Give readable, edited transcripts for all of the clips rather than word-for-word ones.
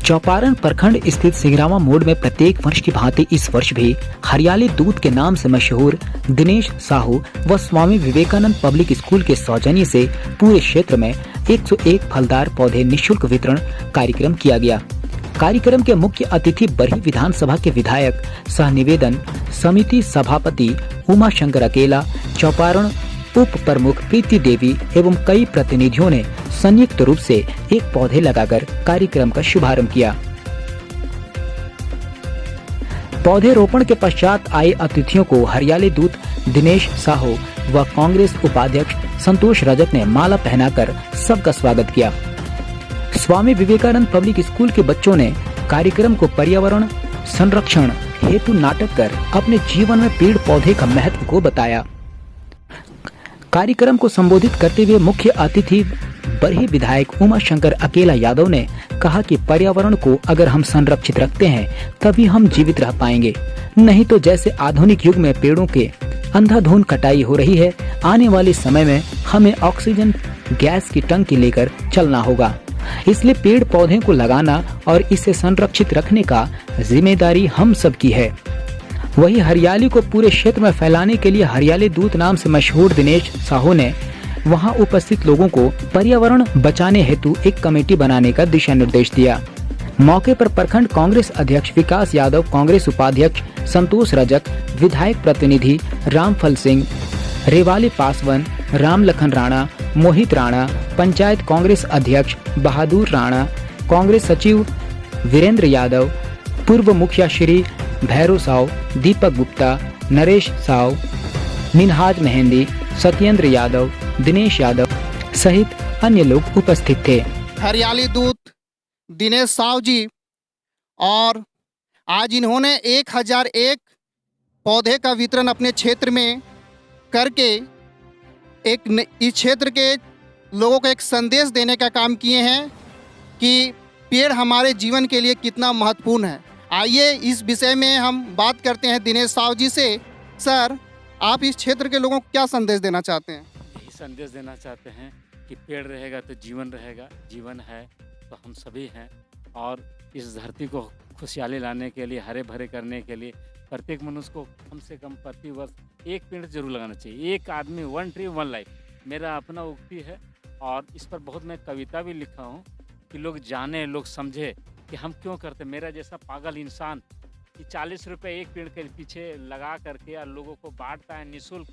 चौपारण प्रखंड स्थित सिंगरामा मोड़ में प्रत्येक वर्ष की भांति इस वर्ष भी हरियाली दूत के नाम से मशहूर दिनेश साहू व स्वामी विवेकानंद पब्लिक स्कूल के सौजन्य से पूरे क्षेत्र में 101 फलदार पौधे निःशुल्क वितरण कार्यक्रम किया गया। कार्यक्रम के मुख्य अतिथि बरही विधानसभा के विधायक सह निवेदन समिति सभापति उमा शंकर अकेला, चौपारण उप प्रमुख प्रीति देवी एवं कई प्रतिनिधियों ने संयुक्त रूप से एक पौधे लगाकर कार्यक्रम का शुभारंभ किया। पौधे रोपण के पश्चात आए अतिथियों को हरियाली दूत दिनेश साहू व कांग्रेस उपाध्यक्ष संतोष रजक ने माला पहनाकर सबका स्वागत किया। स्वामी विवेकानंद पब्लिक स्कूल के बच्चों ने कार्यक्रम को पर्यावरण संरक्षण हेतु नाटक कर अपने जीवन में पेड़ पौधे का महत्व को बताया। कार्यक्रम को संबोधित करते हुए मुख्य अतिथि बरही विधायक उमा शंकर अकेला यादव ने कहा कि पर्यावरण को अगर हम संरक्षित रखते हैं तभी हम जीवित रह पाएंगे, नहीं तो जैसे आधुनिक युग में पेड़ों के अंधाधुंध कटाई हो रही है, आने वाले समय में हमें ऑक्सीजन गैस की टंकी लेकर चलना होगा। इसलिए पेड़ पौधे को लगाना और इसे संरक्षित रखने का जिम्मेदारी हम सब की है। वही हरियाली को पूरे क्षेत्र में फैलाने के लिए हरियाली दूत नाम से मशहूर दिनेश साहू ने वहां उपस्थित लोगों को पर्यावरण बचाने हेतु एक कमेटी बनाने का दिशा निर्देश दिया। मौके पर प्रखंड कांग्रेस अध्यक्ष विकास यादव, कांग्रेस उपाध्यक्ष संतोष रजक, विधायक प्रतिनिधि रामफल सिंह, रेवाली पासवान, राम लखन राणा, मोहित राणा, पंचायत कांग्रेस अध्यक्ष बहादुर राणा, कांग्रेस सचिव वीरेंद्र यादव, पूर्व मुखिया श्री भैरव साव, दीपक गुप्ता, नरेश साव, मिनहाज मेहंदी, सत्येंद्र यादव, दिनेश यादव सहित अन्य लोग उपस्थित थे। हरियाली दूत दिनेश साव जी और आज इन्होंने 1001 पौधे का वितरण अपने क्षेत्र में करके इस क्षेत्र के लोगों को एक संदेश देने का काम किए हैं कि पेड़ हमारे जीवन के लिए कितना महत्वपूर्ण है। आइए इस विषय में हम बात करते हैं दिनेश साव जी से। सर, आप इस क्षेत्र के लोगों को क्या संदेश देना चाहते हैं? यही संदेश देना चाहते हैं कि पेड़ रहेगा तो जीवन रहेगा, जीवन है तो हम सभी हैं, और इस धरती को खुशहाली लाने के लिए, हरे भरे करने के लिए प्रत्येक मनुष्य को कम से कम प्रति वर्ष एक पेड़ जरूर लगाना चाहिए। एक आदमी, वन ट्री वन लाइफ, मेरा अपना उक्ति है और इस पर बहुत मैं कविता भी लिखा हूँ कि लोग जाने, लोग समझे कि हम क्यों करते। मेरा जैसा पागल इंसान कि 40 रुपये एक पेड़ के पीछे लगा करके या लोगों को बांटता है निःशुल्क,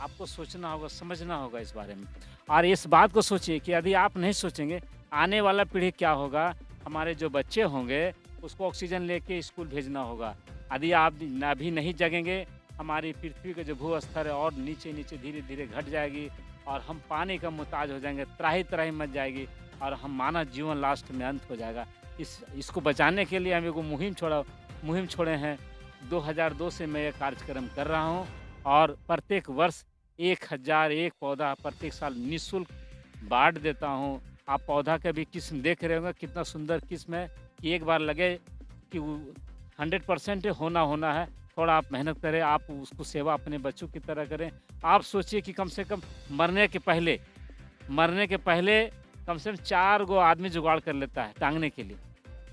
आपको सोचना होगा, समझना होगा इस बारे में। और इस बात को सोचिए कि यदि आप नहीं सोचेंगे आने वाला पीढ़ी क्या होगा, हमारे जो बच्चे होंगे उसको ऑक्सीजन लेके स्कूल भेजना होगा। यदि आप अभी नहीं जगेंगे, हमारी पृथ्वी का जो भू स्तर है और नीचे नीचे धीरे धीरे घट जाएगी और हम पानी का मुहताज हो जाएंगे, त्राही त्राही मच जाएगी और हम मानव जीवन लास्ट में अंत हो जाएगा। इसको बचाने के लिए हम एक मुहिम छोड़े हैं। 2002 से मैं ये कार्यक्रम कर रहा हूँ और प्रत्येक वर्ष 1001 पौधा प्रत्येक साल निःशुल्क बांट देता हूँ। आप पौधा का भी किस्म देख रहे होंगे, कितना सुंदर किस्म है कि एक बार लगे कि 100% होना है। थोड़ा आप मेहनत करें, आप उसको सेवा अपने बच्चों की तरह करें। आप सोचिए कि कम से कम मरने के पहले कम से कम 4 गो आदमी जुगाड़ कर लेता है टांगने के लिए।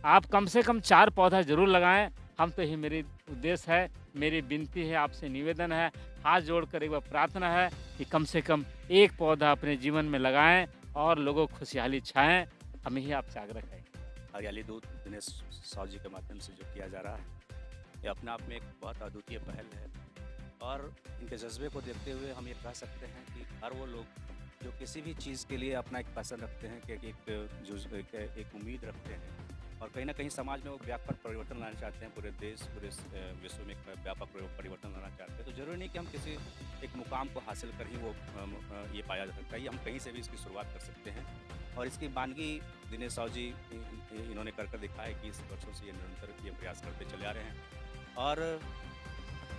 आप कम से कम 4 पौधा जरूर लगाएं। हम तो ये मेरी उद्देश्य है, मेरी विनती है, आपसे निवेदन है, हाथ जोड़कर एक बार प्रार्थना है कि कम से कम एक पौधा अपने जीवन में लगाएं और लोगों को खुशहाली छाएं। हम ही आपसे आग्रह करेंगे। हरियाली दूत दिनेश साव जी के माध्यम से जो किया जा रहा है, ये अपने आप में एक बहुत अद्वितीय पहल है और इनके जज्बे को देखते हुए हम ये कह सकते हैं कि हर वो लोग जो किसी भी चीज़ के लिए अपना एक पैशन रखते हैं, कि एक उम्मीद रखते हैं और कहीं ना कहीं समाज में वो व्यापक परिवर्तन लाना चाहते हैं, पूरे देश, पूरे विश्व में एक व्यापक परिवर्तन लाना चाहते हैं, तो ज़रूरी नहीं कि हम किसी एक मुकाम को हासिल कर ही वो ये पाया जा सकता है। हम कहीं से भी इसकी शुरुआत कर सकते हैं और इसकी बानगी दिनेश साव जी इन्होंने कर दिखा है कि इस वर्षों से ये निरंतर ये प्रयास करते चले आ रहे हैं। और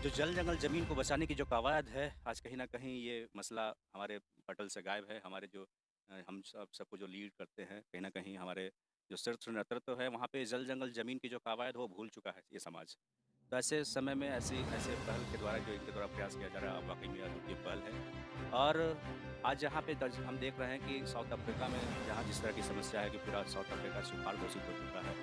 जो जल जंगल ज़मीन को बचाने की जो कवायद है, आज कहीं ना कहीं ये मसला हमारे पटल से गायब है। हमारे जो हम सबको जो लीड करते हैं, कहीं ना कहीं हमारे जो शीर्ष नेतृत्व है, वहाँ पे जल जंगल ज़मीन की जो कवायद वो भूल चुका है ये समाज। तो ऐसे समय में ऐसे पहल के द्वारा जो इनके द्वारा प्रयास किया जा रहा है, वाकई में अद्वितीय पहल है। और आज जहाँ पे हम देख रहे हैं कि साउथ अफ्रीका में जहाँ जिस तरह की समस्या है कि पूरा साउथ अफ्रीका सुखाड़ घोषित हो चुका है,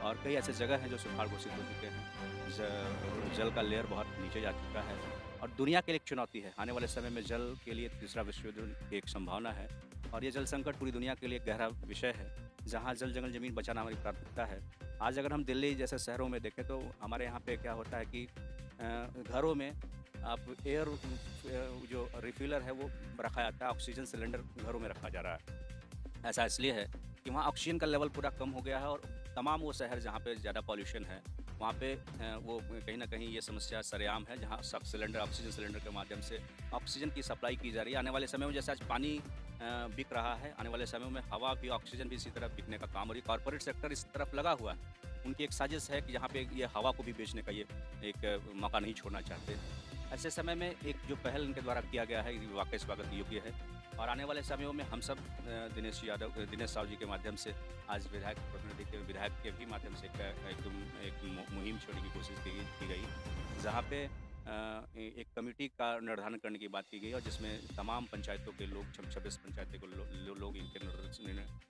और कई ऐसे जगह हैं जो सुखाड़ घोषित हो चुके हैं। जल का लेयर बहुत नीचे जा चुका है और दुनिया के लिए एक चुनौती है। आने वाले समय में जल के लिए तीसरा विश्व युद्ध की एक संभावना है और ये जल संकट पूरी दुनिया के लिए एक गहरा विषय है, जहाँ जल जंगल ज़मीन बचाना हमारी प्राथमिकता है। आज अगर हम दिल्ली जैसे शहरों में देखें तो हमारे यहाँ पे क्या होता है कि घरों में आप एयर जो रिफिलर है वो रखा जाता है, ऑक्सीजन सिलेंडर घरों में रखा जा रहा है। ऐसा इसलिए है कि वहाँ ऑक्सीजन का लेवल पूरा कम हो गया है और तमाम वो शहर जहाँ पे ज़्यादा पॉल्यूशन है वहाँ पे वो कहीं ना कहीं ये समस्या सरेआम है, जहाँ सब सिलेंडर ऑक्सीजन सिलेंडर के माध्यम से ऑक्सीजन की सप्लाई की जा रही है। आने वाले समय में जैसे आज पानी बिक रहा है, आने वाले समय में हवा भी, ऑक्सीजन भी इसी तरफ बिकने का काम, और ये कॉर्पोरेट सेक्टर इस तरफ लगा हुआ है। उनकी एक साजिश है कि जहाँ पे ये हवा को भी बेचने का ये एक मौका नहीं छोड़ना चाहते। ऐसे समय में एक जो पहल इनके द्वारा किया गया है ये वाकई स्वागत योग्य है और आने वाले समयों में हम सब दिनेश साहू जी के माध्यम से आज विधायक प्रतिनिधि के विधायक के भी माध्यम से एक मुहिम छोड़ने की कोशिश की गई, जहाँ पे एक कमेटी का निर्धारण करने की बात की गई और जिसमें तमाम पंचायतों के लोग 26 पंचायतों के लोग इनके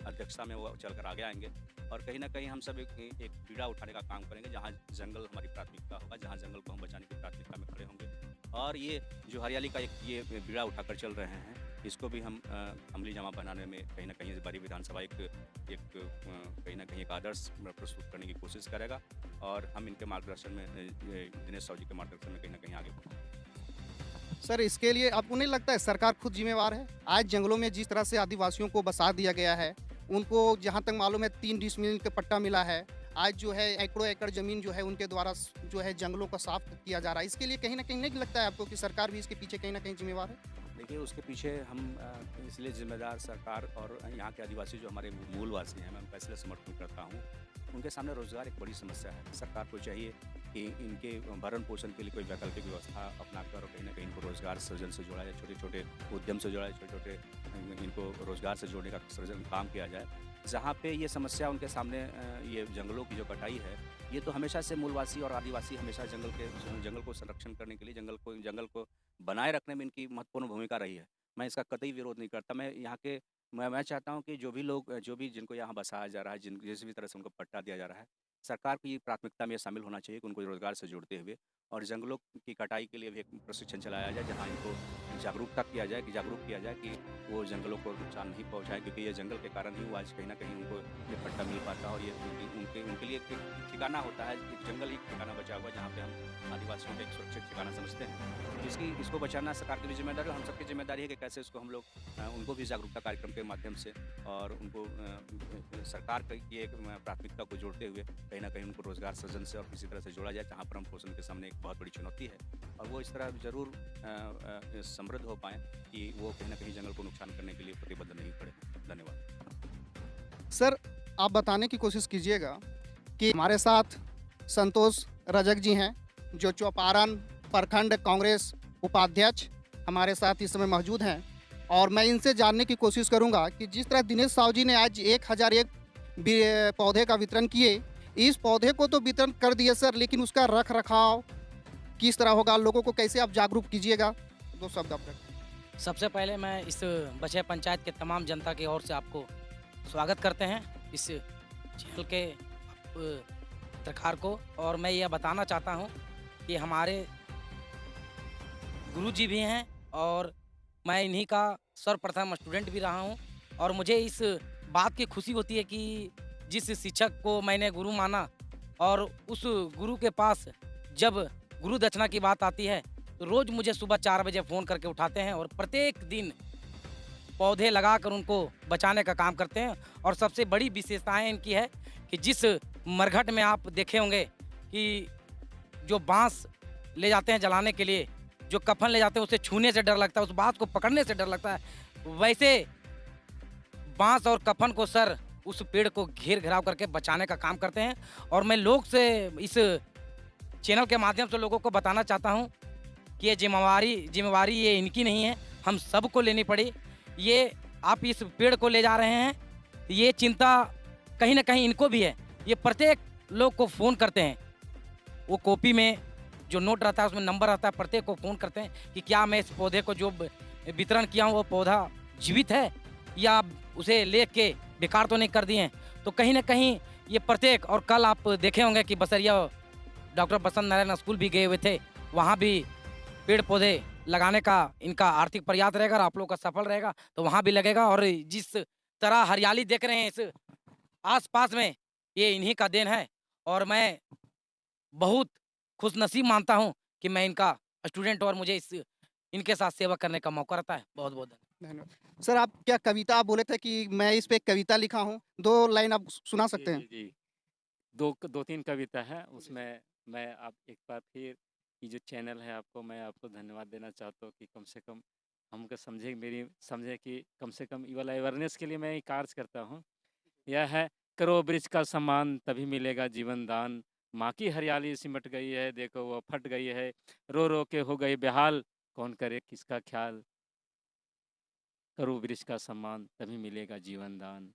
अध्यक्षता में वो चलकर आगे आएंगे और कहीं ना कहीं हम सब एक बीड़ा उठाने का काम करेंगे, जहाँ जंगल हमारी प्राथमिकता होगा, जहाँ जंगल को हम बचाने की प्राथमिकता में खड़े होंगे। और ये जो हरियाली का ये बीड़ा उठाकर चल रहे हैं, इसको भी हम अमली जामा बनाने में कहीं ना कहीं बड़ी विधानसभा एक कहीं ना कहीं एक आदर्श प्रस्तुत करने की कोशिश करेगा और हम इनके मार्गदर्शन में दिनेश साहू जी के मार्गदर्शन में कहीं ना कहीं आगे बढ़ेंगे। सर, इसके लिए आपको नहीं लगता है सरकार खुद जिम्मेवार है? आज जंगलों में जिस तरह से आदिवासियों को बसा दिया गया है, उनको जहाँ तक मालूम है 3 डिसमिल का पट्टा मिला है। आज जो है एकड़ों एकड़ ज़मीन जो है उनके द्वारा जो है जंगलों का साफ किया जा रहा है। इसके लिए कहीं ना कहीं नहीं लगता है आपको कि सरकार भी इसके पीछे कहीं ना कहीं जिम्मेवार है? देखिए, उसके पीछे हम इसलिए जिम्मेदार सरकार और यहाँ के आदिवासी जो हमारे मूलवासी हैं, मैं उनका इसलिए समर्थन करता हूँ। उनके सामने रोज़गार एक बड़ी समस्या है। सरकार को चाहिए कि इनके भरण पोषण के लिए कोई वैकल्पिक व्यवस्था अपनाकर और कहीं ना कहीं इनको रोज़गार सृजन से जोड़ा जाए, छोटे छोटे उद्यम से जोड़ा जाए, छोटे छोटे इनको रोज़गार से जोड़ने का सृजन काम किया जाए। जहाँ पे ये समस्या उनके सामने ये जंगलों की जो कटाई है, ये तो हमेशा से मूलवासी और आदिवासी हमेशा जंगल को संरक्षण करने के लिए, जंगल को बनाए रखने में इनकी महत्वपूर्ण भूमिका रही है। मैं इसका कतई विरोध नहीं करता। मैं चाहता हूँ कि जो भी जिनको यहाँ बसाया जा रहा है, जिस भी तरह से उनको पट्टा दिया जा रहा है, सरकार की प्राथमिकता में शामिल होना चाहिए कि उनको रोजगार से जोड़ते हुए और जंगलों की कटाई के लिए भी एक प्रशिक्षण चलाया जाए, जहाँ इनको जागरूक किया जाए कि वो जंगलों को नुकसान नहीं पहुँचाए, क्योंकि ये जंगल के कारण ही वो आज कहीं ना कहीं उनको ये पट्टा मिल पाता है और ये उनके लिए एक ठिकाना होता है। एक जंगल एक ठिकाना बचा हुआ जहाँ पे हम आदिवासियों का एक सुरक्षित ठिकाना समझते हैं। इसको बचाना सरकार की भी जिम्मेदारी है, हम सबकी जिम्मेदारी है कि कैसे इसको हम लोग उनको भी जागरूकता कार्यक्रम के माध्यम से और उनको सरकार की एक प्राथमिकता को जोड़ते हुए कहीं ना कहीं उनको रोजगार सृजन से और किसी तरह से जोड़ा जाए, जहाँ पर हम पोषण के सामने एक बहुत बड़ी चुनौती है और वो इस तरह जरूर समृद्ध हो पाएँ कि वो कहीं ना कहीं जंगल को नुकसान करने के लिए प्रतिबद्ध नहीं पड़े। धन्यवाद। सर, आप बताने की कोशिश कीजिएगा कि हमारे साथ संतोष रजक जी हैं, जो चौपारण प्रखंड कांग्रेस उपाध्यक्ष हमारे साथ इस समय मौजूद हैं और मैं इनसे जानने की कोशिश करूंगा कि जिस तरह दिनेश साहू जी ने आज 1001 पौधे का वितरण किए, इस पौधे को तो वितरण कर दिए सर, लेकिन उसका रख रखाव किस तरह होगा, लोगों को कैसे आप जागरूक कीजिएगा? 2 शब्द आप रखें। सबसे पहले मैं इस बचे पंचायत के तमाम जनता की ओर से आपको स्वागत करते हैं इस चैनल के पत्रकार को, और मैं यह बताना चाहता हूं कि हमारे गुरुजी भी हैं और मैं इन्हीं का सर्वप्रथम स्टूडेंट भी रहा हूं और मुझे इस बात की खुशी होती है कि जिस शिक्षक को मैंने गुरु माना और उस गुरु के पास जब गुरु दक्षिणा की बात आती है तो रोज़ मुझे सुबह 4 बजे फ़ोन करके उठाते हैं और प्रत्येक दिन पौधे लगाकर उनको बचाने का काम करते हैं। और सबसे बड़ी विशेषताएं इनकी है कि जिस मरघट में आप देखे होंगे कि जो बांस ले जाते हैं जलाने के लिए, जो कफन ले जाते हैं, उसे छूने से डर लगता है, उस बांस को पकड़ने से डर लगता है, वैसे बांस और कफन को सर उस पेड़ को घेर घिराव करके बचाने का काम करते हैं। और मैं लोग से इस चैनल के माध्यम से लोगों को बताना चाहता हूं कि ये जिम्मेवारी ये इनकी नहीं है, हम सबको लेनी पड़ी। ये आप इस पेड़ को ले जा रहे हैं, ये चिंता कहीं ना कहीं इनको भी है। ये प्रत्येक लोग को फ़ोन करते हैं, वो कॉपी में जो नोट रहता है उसमें नंबर रहता है, प्रत्येक को फ़ोन करते हैं कि क्या मैं इस पौधे को जो वितरण किया हूँ वो पौधा जीवित है या उसे ले के बेकार तो नहीं कर दिए हैं। तो कहीं ना कहीं ये प्रत्येक और कल आप देखे होंगे कि बसरिया डॉक्टर बसंत नारायण स्कूल भी गए हुए थे, वहाँ भी पेड़ पौधे लगाने का इनका आर्थिक प्रयास रहेगा और आप लोग का सफल रहेगा तो वहाँ भी लगेगा। और जिस तरह हरियाली देख रहे हैं इस आस-पास में, ये इन्हीं का देन है और मैं बहुत खुशनसीब मानता हूँ कि मैं इनका स्टूडेंट और मुझे इस इनके साथ सेवा करने का मौका रहता है। बहुत-बहुत धन्यवाद। धन्यवाद। सर, आप क्या कविता आप बोले थे कि मैं इस पे एक कविता लिखा हूँ, 2 लाइन आप सुना जी, सकते हैं? जी, जी। 2-3 कविता है उसमें मैं आप एक बार फिर ये जो चैनल है आपको मैं आपको धन्यवाद देना चाहता हूँ कि कम से कम हमको समझे कि कम से कम ये वाला अवेयरनेस के लिए मैं ये कार्य करता हूँ। यह है करो वृक्ष का सम्मान तभी मिलेगा जीवन दान। माँ की हरियाली सिमट गई है देखो वो फट गई है। रो रो के हो गई बेहाल कौन करे किसका ख्याल। करो वृक्ष का सम्मान तभी मिलेगा जीवन दान।